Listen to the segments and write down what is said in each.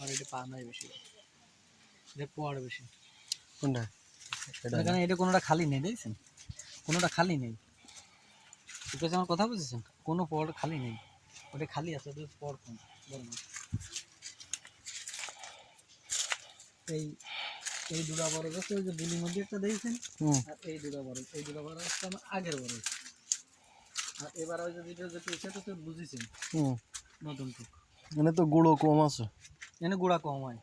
আর এটা পা নাই বেশি, এটা পোয়াড় বেশি। কোনটা? এখানে এটা কোনোটা খালি নেই, দেখছেন? কোনোটা খালি নেই। ঠিক আছে, আমার কথা বুঝেছেন? কোনো পোয়াড় খালি নেই, ওটা খালি আছে, ওটা পোয়াড় কম বড় না। এই এই দুটা বড় গাছ, ওই যে দুলির মধ্যে একটা দেখছেন, আর এই দুটা বড়, এই দুটা বড় হচ্ছে আমার আগের বড়। আর এবার ওই যে যেটা সেটা তো বুঝেছেন নতুন টুক, মানে তো গুঁড়ো কম আছে, এনে গুঁড়া কম হয়।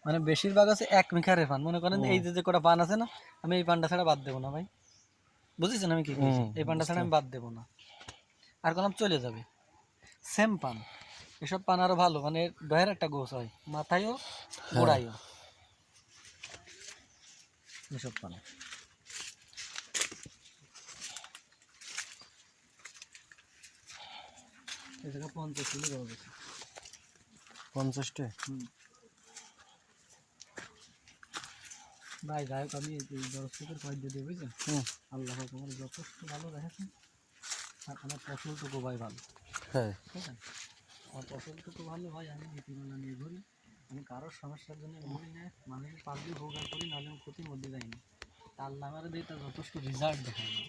মানে বেশিরভাগ আছে এক মিখারের পান। মনে করেন এই যে কটা পান আছে না, আমি এই পানটা ছাড়া বাদ দেবো না ভাই, বুঝেছেন আমি কি বলছি? এই পানটা ছাড়া আমি বাদ দেবো না, আর কোনো চলে যাবে। সেম পান, এসব পান আরো ভালো, মানে দহের একটা গোছ হয়, মাথায়ও গোড়াইও এসব পান। এই জায়গা 50 কিলো দেওয়া গেছে। 50টা? ভাই যাই হোক, আমি এই দর্শকের কয়েক দিয়ে বুঝছেন, আল্লাহ তোমার যথেষ্ট ভালো রেখেছেন। আর আমার ফসলটুকু ভাই ভালো, হ্যাঁ ঠিক আছে? আমার ফসলটুকু ভালো হয়, আমি নীতিমালা নিয়ে ঘুরি, আমি কারোর সমস্যার জন্য ঘুরি না, মানুষের পাবলিক উপকার করি, নাহলে আমি ক্ষতির মধ্যে যাই না। তা আল্লাহ আমার দিয়ে তার যথেষ্ট রেজাল্ট দেখায় না,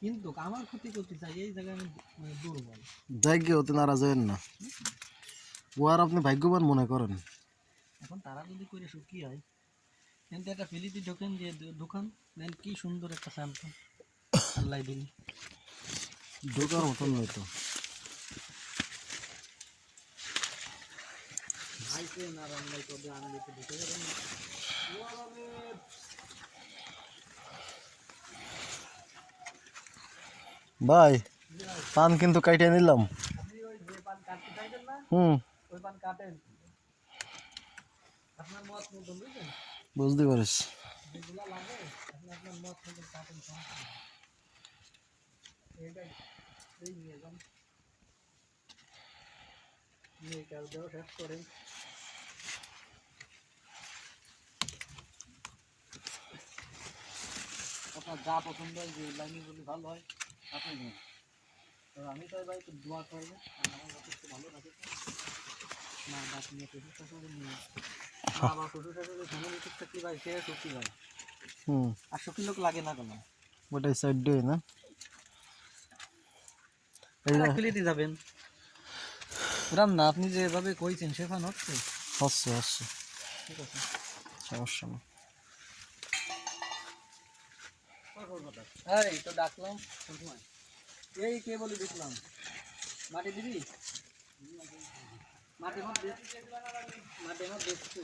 কিন্তু আমার ক্ষতি করতে চাই এই জায়গায় আমি মানে দুর্বল। ভাগ্য হতে নারাজ হবেন না, ও আর আপনি ভাগ্যবান মনে করেন। এখন তারা যদি করে সুখী হয়, কিন্তু একটা ফিলিপি ঢোকেন যে দোকান দেন, কি সুন্দর একটা স্যাম্পল আল্লাহ দিলি, ঢোকার মতন নয় তো। ভাই পান কিন্তু কাইটে নিলাম। আপনার মত মতন বুঝলেন, বুঝতে পারিস। যেগুলা লাগে আপনি আপনার মত মতন কাটেন, সমস্যা নেই। এইটাই এই নিয়ে যান, নিয়ে কাল দেওয়া শেষ করেন। আপনার যা পছন্দ হয়, যে লাইনগুলি ভালো হয় আপনি নিন। তো আমি তো ভাই একটু দোয়া করবো, আমার যথেষ্ট ভালো রাখেছে। মা বাপ নিয়ে শ্বশুর শাশুড়ি নিয়ে, মা বা শ্বশুর শাশুড়ি ফ্যামিলি ঠিক থাকলে ভাই সে সুখী ভাই। আর সুখী লোক লাগে না কোনো। ওটাই সাইড দিয়ে না, ফেলিতে যাবেন রান্না, আপনি যেভাবে কইছেন সেখান হচ্ছে হচ্ছে হচ্ছে, ঠিক আছে, সমস্যা না। এই তো ডাকলাম সময়, এই কে বলে দেখলাম মাটি দিবি, মাটি মত মাটি মত দেখছো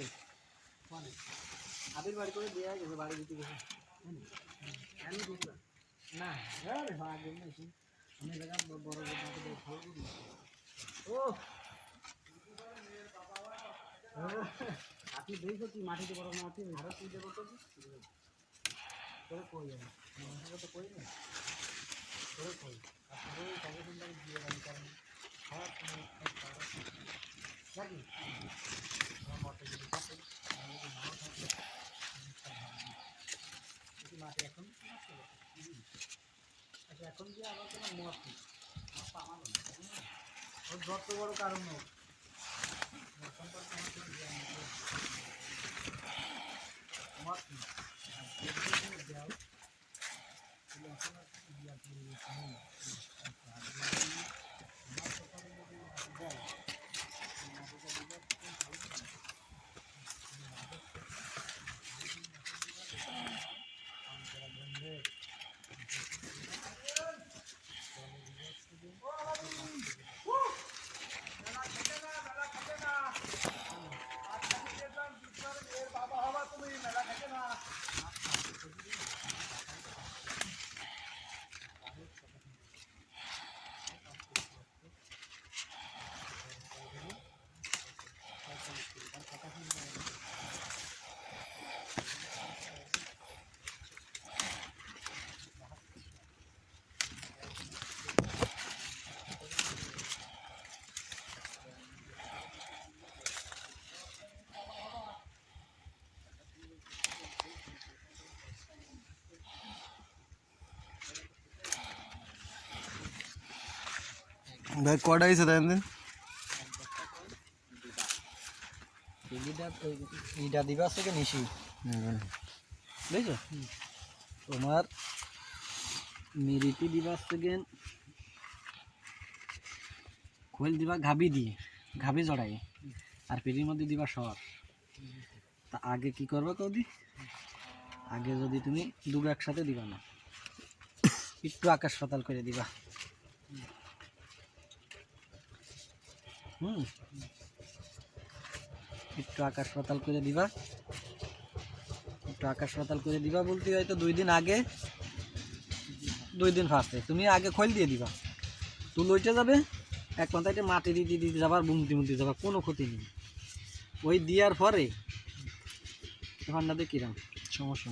আবির বাড়ি করে দেওয়া গেছে, বাড়ি দিতে গেছে আমি দেখলাম না। আরে ভাগ নাকি আমি জায়গা বড় বড় মাটি দিয়ে ফল দিই। ও আপনি দেখো কি মাটিতে বড় মাটি ভারত তুই দেবো তো তোরে কই আমি তো কই না, তোরে কই আপনি ওই কাগজ সুন্দর দিয়ে রাখি, কারণ খারাপ নাকি আমার মতে যদি থাকে আমি যদি নাও থাকে মাটি এখন আচ্ছা, এখন যে আবার তোমার মত নেই, আমার পামানো ওর যত বড় কারণ হোক সম্পর্কে আমার কোনো জ্ঞান নেই, মত নেই দেওয়া এখন আর ইয়ার পরিবেশ নেই। ভাই কয়টা হয়েছে দেন দিন? এইটা দিবা থেকে নিশি বুঝছো তোমার মিরিটি দিবা থেকে খোল দিবা ঘাবি দিয়ে ঘাবি জড়াই আর পিঠির মধ্যে দিবা সর তা আগে কি করবা কৌদি আগে যদি তুমি দুটো একসাথে দিবা না একটু আকাশ পাতাল করে দিবা একটু আকাশ পাতাল করে দিবা একটু আকাশ পাতাল করে দিবা বলতে হয়তো 2 দিন আগে 2 দিন ফার্স্টে তুমি আগে খোল দিয়ে দিবা তুল ওইটা যাবে এক পাতাইতে মাটি দিতে দিতে যাবার বুমতি মুমতি যাবা কোনো ক্ষতি নেই ওই দেওয়ার পরে ঠান্ডাতে কিরাম সমস্যা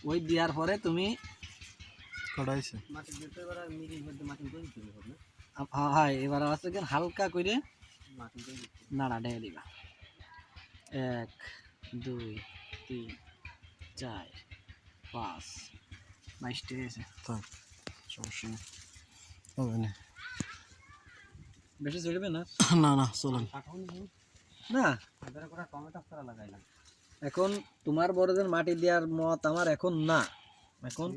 ওই দেওয়ার পরে তুমি কটাইছে হ্যাঁ এবার আছে কেন হালকা করে নাড়া ঢেকে দিবা 1 2 3 4 5 22টা হয়েছে থাক সমস্যা নেই হবে না বেশি চলবে না না না চলেন না এখন তোমার বড়দের মাটি দেওয়ার মত আমার এখন না এখন